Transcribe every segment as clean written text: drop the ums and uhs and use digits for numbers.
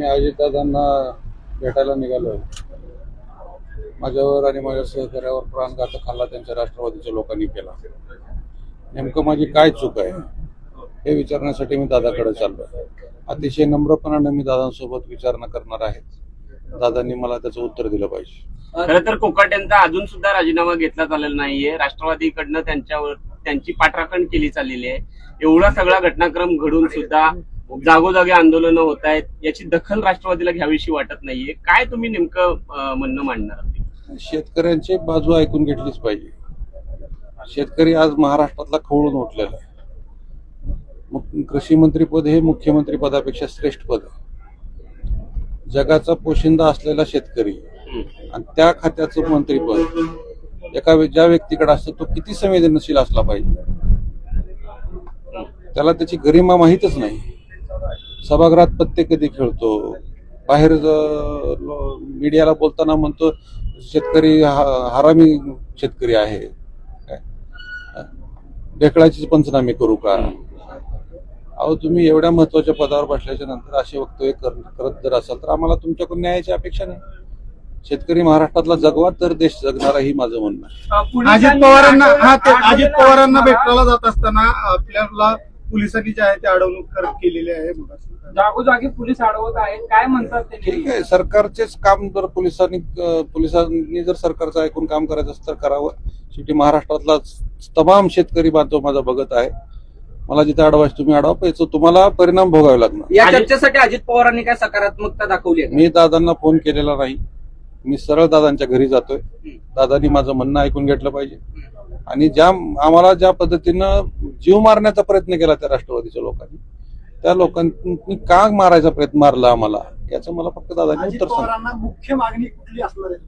मी अजितदादांना भेटायला निघालो. माझ्यावर आणि माझ्या सहकार्यावर प्राणघातक हल्ला त्यांच्या राष्ट्रवादीच्या लोकांनी केला. नेमकं माझी काय चूक आहे हे विचारण्यासाठी मी दादाकडे चाललो. अतिशय नम्रपणाने मी दादांसोबत विचारणा करणार आहे. दादांनी मला त्याचं उत्तर दिलं पाहिजे. खरं तर कोकाटे यांचा अजून सुद्धा राजीनामा घेतला चाललेला नाहीये. राष्ट्रवादीकडनं त्यांची पाठराखण केली चाललेली आहे. एवढा सगळा घटनाक्रम घडून सुद्धा जागोजागी आंदोलनं होत आहेत. याची दखल राष्ट्रवादीला घ्यावीशी वाटत नाहीये. काय तुम्ही नेमकं म्हणणं मांडणार? शेतकऱ्यांची बाजू ऐकून घेतलीच पाहिजे. शेतकरी आज महाराष्ट्रातला खवळून उठलेला आहे. कृषी मंत्री पद हे मुख्यमंत्री पदापेक्षा श्रेष्ठ पद आहे. जगाचा पोशिंदा असलेला शेतकरी आणि त्या खात्याचं मंत्रीपद ज्या व्यक्तीकडे असतं तो किती संवेदनशील असला पाहिजे. त्याला त्याची गरिमा माहीतच नाही. सभागृहात पत्ते कधी खेळतो, बाहेर मीडियाला बोलताना म्हणतो शेतकरी हरामी शेतकरी आहे. ढेकळाचे पंचनामे करू का? अहो, तुम्ही एवढ्या महत्वाच्या पदावर बसल्याच्या नंतर असे वक्तव्य करत जर असाल तर आम्हाला तुमच्याकडून न्यायाची अपेक्षा नाही. शेतकरी महाराष्ट्रातला जगवा तर देश जगणार ही माझं म्हणणं आहे. अजित पवारांना भेटायला जात असताना आपल्याला पोलिसांनी जे आहे ते अडवणूक केलेली आहे. जागोजागी पोलीस अडवत आहेत, काय म्हणतात ते? ठीक आहे, सरकारचेच काम जर पोलिसांनी जर सरकारचं ऐकून काम करायचं असतं तर करावं. शेवटी महाराष्ट्रातला तमाम शेतकरी बांधव माझा बघत आहे. मला जिथे अडवायचं तुम्ही अडवा, पैसे तुम्हाला परिणाम भोगावे लागणार. या चर्चेसाठी अजित पवारांनी काय सकारात्मकता दाखवली आहे? मी दादांना फोन केलेला नाही. मी सरळ दादांच्या घरी जातोय. दादांनी माझं म्हणणं ऐकून घेतलं पाहिजे. आणि आम्हाला ज्या पद्धतीनं जीव मारण्याचा प्रयत्न केला त्या राष्ट्रवादीच्या लोकांनी, त्या लोकांनी का मारायचा प्रयत्न मारला आम्हाला, याचं मला फक्त दादांनी उत्तर सांग. मुख्य मागणी कुठली असणार आहे?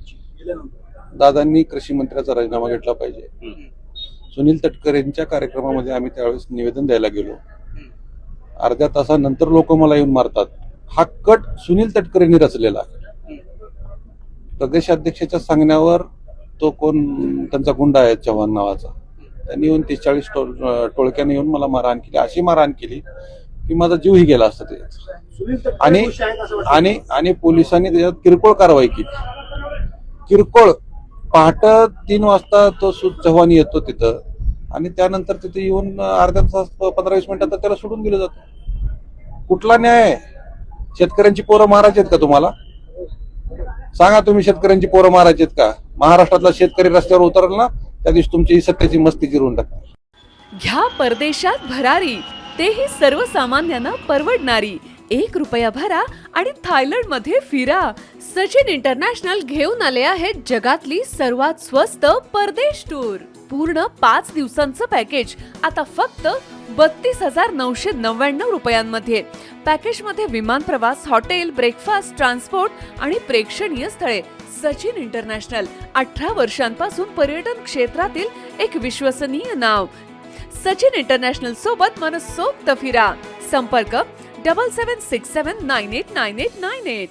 दादांनी कृषी मंत्र्याचा राजीनामा घेतला पाहिजे. सुनील तटकरेंच्या कार्यक्रमामध्ये आम्ही त्यावेळेस निवेदन द्यायला गेलो. अर्ध्या तासानंतर लोक मला येऊन मारतात. हा कट सुनील तटकरेंनी रचलेला आहे. प्रदेशाध्यक्षाच्या सांगण्यावर तो कोण त्यांचा गुंडा आहे चव्हाण नावाचा, त्यांनी येऊन 30-40 टोळक्याने येऊन मला मारहाण केली. अशी मारहाण केली की माझा जीवही गेला असता त्याच्यात. आणि पोलिसांनी त्याच्यात किरकोळ कारवाई केली. किरकोळ पहाटे 3 वाजता तो चव्हाण येतो तिथं आणि त्यानंतर तिथे येऊन अर्ध्या तास 15-20 मिनिटात त्याला सोडून दिलं जातं. कुठला न्याय आहे? शेतकऱ्यांची पोरं मारायची आहेत का तुम्हाला? सांगा, तुम्ही शेतकऱ्यांची पोरं मारायची आहेत का? महाराष्ट्रातला शेतकरी रस्त्यावर उतरला ना त्या दिवशी तुमची सत्याची मस्ती जिरवून टाकतात. घ्या परदेशात भरारी, तेही सर्वसामान्यांना परवडणारी. 1 रुपया भरा आणि थायलंड मध्ये फिरा. सचिन इंटरनॅशनल घेऊन आले आहेत जगातली सर्वात स्वस्त परदेश टूर. पूर्ण 5 दिवसांचं पॅकेज आता फक्त 32,999 रुपयांमध्ये. पॅकेजमध्ये विमान प्रवास, हॉटेल, ब्रेकफास्ट, ट्रान्सपोर्ट आणि प्रेक्षणीय स्थळे. सचिन इंटरनॅशनल 18 वर्षांपासून पर्यटन क्षेत्रातील एक विश्वसनीय नाव. सचिन इंटरनॅशनल सोबत मनसोक्त फिरा. संपर्क 7767989898.